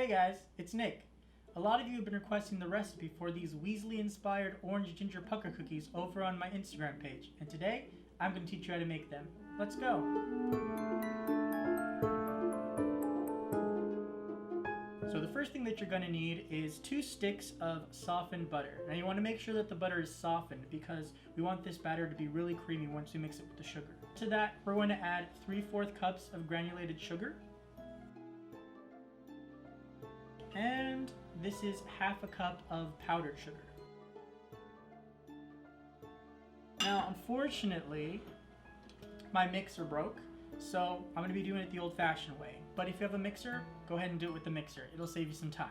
Hey guys, it's Nick. A lot of you have been requesting the recipe for these Weasley-inspired orange ginger pucker cookies over on my Instagram page, and today I'm going to teach you how to make them. Let's go! So the first thing that you're going to need is 2 sticks of softened butter. Now you want to make sure that the butter is softened because we want this batter to be really creamy once we mix it with the sugar. To that, we're going to add 3/4 cups of granulated sugar. And this is 1/2 cup of powdered sugar. Now, unfortunately, my mixer broke, so I'm going to be doing it the old-fashioned way. But if you have a mixer, go ahead and do it with the mixer. It'll save you some time.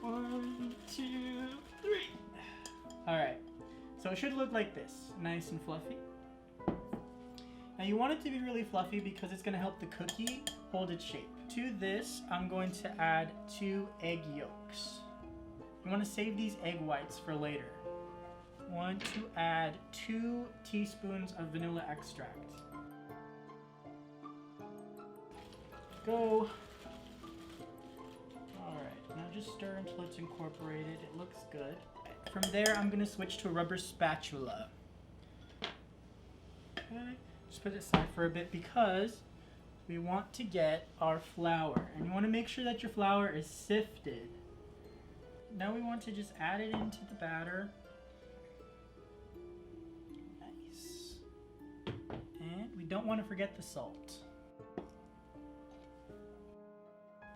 1, 2, 3. Alright, so it should look like this, nice and fluffy. Now you want it to be really fluffy because it's going to help the cookie hold its shape. To this, I'm going to add 2 egg yolks. You want to save these egg whites for later. I want to add 2 teaspoons of vanilla extract. Go. Alright, now just stir until it's incorporated. It looks good. From there, I'm going to switch to a rubber spatula. Okay, just put it aside for a bit because we want to get our flour. And you want to make sure that your flour is sifted. Now we want to just add it into the batter. Nice. And we don't want to forget the salt.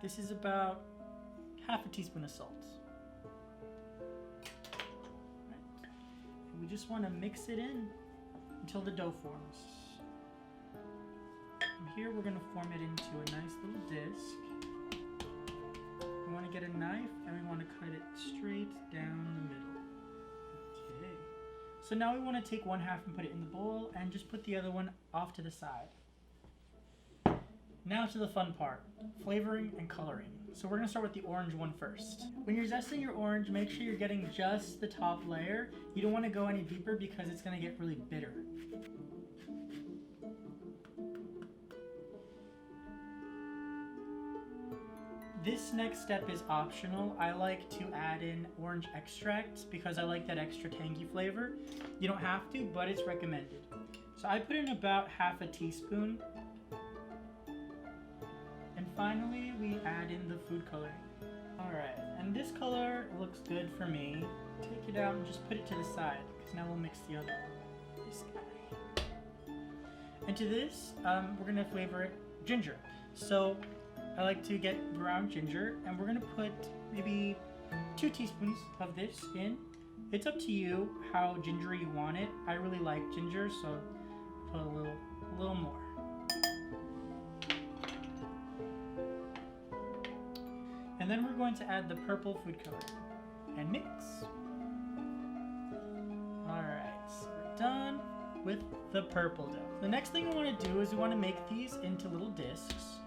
This is about 1/2 teaspoon of salt. Right. And we just want to mix it in until the dough forms. From here we're going to form it into a nice little disc. We want to get a knife and we want to cut it straight down the middle. Okay. So now we want to take 1/2 and put it in the bowl and just put the other one off to the side. Now to the fun part, flavoring and coloring. So we're going to start with the orange one first. When you're zesting your orange, make sure you're getting just the top layer. You don't want to go any deeper because it's going to get really bitter. This next step is optional. I like to add in orange extract because I like that extra tangy flavor. You don't have to, but it's recommended. So I put in about 1/2 teaspoon. And finally, we add in the food coloring. Alright, and this color looks good for me. Take it out and just put it to the side, because now we'll mix the other one. This guy. And to this, we're going to flavor it ginger. So I like to get ground ginger, and we're going to put maybe 2 teaspoons of this in. It's up to you how gingery you want it. I really like ginger, so put a little more. And then we're going to add the purple food coloring and mix. Alright, so we're done with the purple dough. The next thing we want to do is we want to make these into little discs.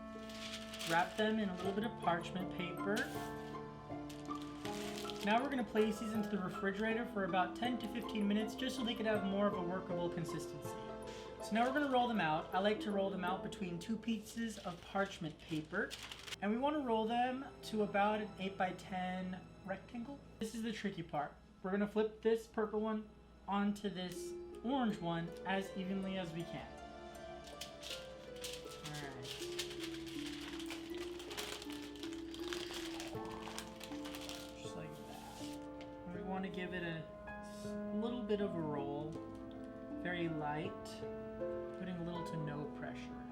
Wrap them in a little bit of parchment paper. Now we're going to place these into the refrigerator for about 10 to 15 minutes just so they can have more of a workable consistency. So now we're going to roll them out. I like to roll them out between 2 pieces of parchment paper. And we want to roll them to about an 8x10 rectangle. This is the tricky part. We're going to flip this purple one onto this orange one as evenly as we can. Alright. Just like that. And we want to give it a little bit of a roll. Very light. Putting a little to no pressure.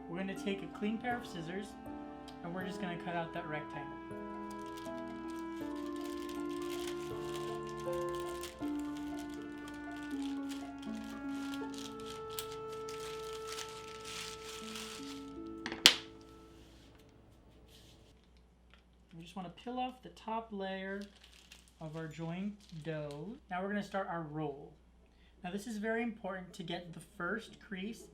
We're going to take a clean pair of scissors and we're just going to cut out that rectangle. We just want to peel off the top layer of our joined dough. Now we're going to start our roll. Now this is very important to get the first crease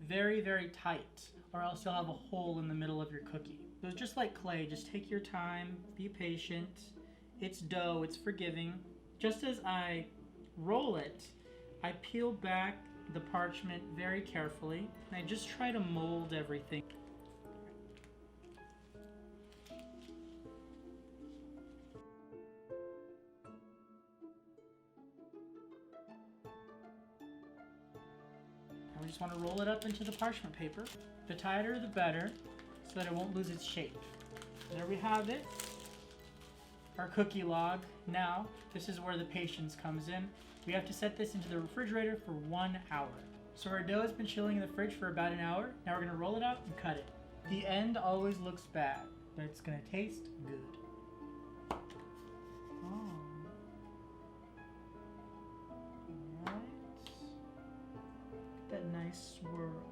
very, very tight, or else you'll have a hole in the middle of your cookie. So it's just like clay, just take your time, be patient. It's dough, it's forgiving. Just as I roll it, I peel back the parchment very carefully. And I just try to mold everything. And we just want to roll it up into the parchment paper. The tighter the better, so that it won't lose its shape. There we have it. Our cookie log. Now, this is where the patience comes in. We have to set this into the refrigerator for 1 hour. So our dough has been chilling in the fridge for about an hour. Now we're gonna roll it out and cut it. The end always looks bad, but it's gonna taste good. Oh. Alright. That nice swirl.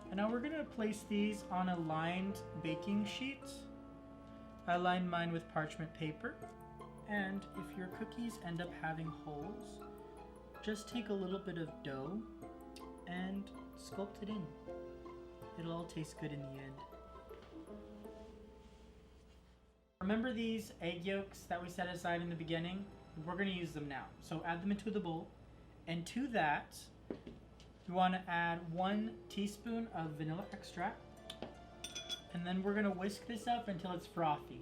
And now we're gonna place these on a lined baking sheet. I lined mine with parchment paper. And if your cookies end up having holes, just take a little bit of dough and sculpt it in. It'll all taste good in the end. Remember these egg yolks that we set aside in the beginning? We're gonna use them now. So add them into the bowl. And to that, we wanna add 1 teaspoon of vanilla extract. And then we're gonna whisk this up until it's frothy.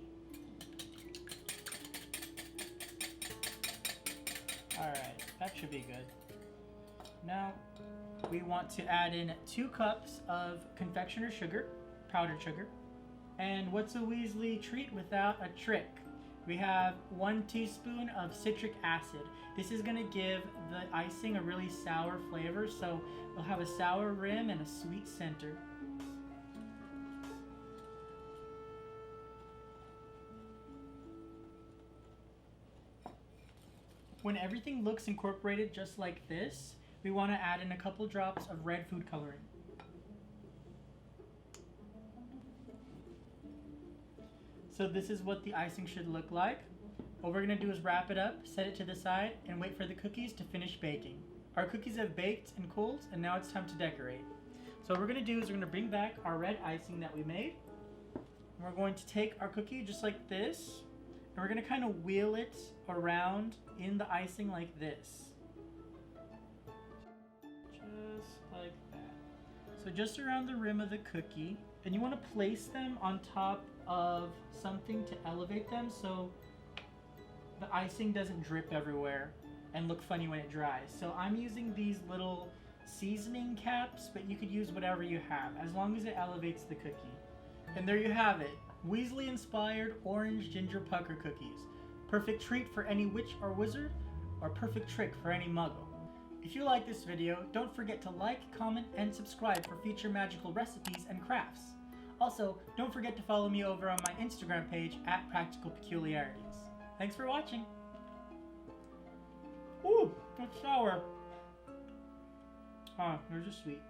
Alright, that should be good. Now, we want to add in 2 cups of Confectioners Sugar, powdered sugar. And what's a Weasley treat without a trick? We have 1 teaspoon of Citric Acid. This is gonna give the icing a really sour flavor, so it'll have a sour rim and a sweet center. When everything looks incorporated just like this, we want to add in a couple drops of red food coloring. So this is what the icing should look like. What we're going to do is wrap it up, set it to the side, and wait for the cookies to finish baking. Our cookies have baked and cooled, and now it's time to decorate. So what we're going to do is we're going to bring back our red icing that we made. And we're going to take our cookie just like this, and we're going to kind of wheel it around in the icing like this. Just like that. So just around the rim of the cookie, and you want to place them on top of something to elevate them so the icing doesn't drip everywhere and look funny when it dries. So I'm using these little seasoning caps, but you could use whatever you have as long as it elevates the cookie. And there you have it. Weasley inspired orange ginger pucker cookies. Perfect treat for any witch or wizard, or perfect trick for any muggle. If you like this video, don't forget to like, comment, and subscribe for future magical recipes and crafts. Also, don't forget to follow me over on my Instagram page at Practical Peculiarities. Thanks for watching. Ooh, that's sour. Oh, they're just sweet.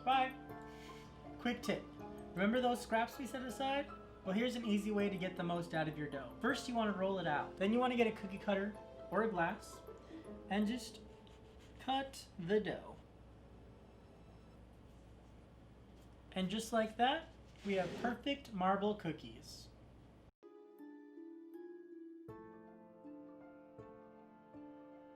Bye. Quick tip. Remember those scraps we set aside? Well, here's an easy way to get the most out of your dough. First, you want to roll it out. Then you want to get a cookie cutter or a glass and just cut the dough. And just like that, we have perfect marble cookies.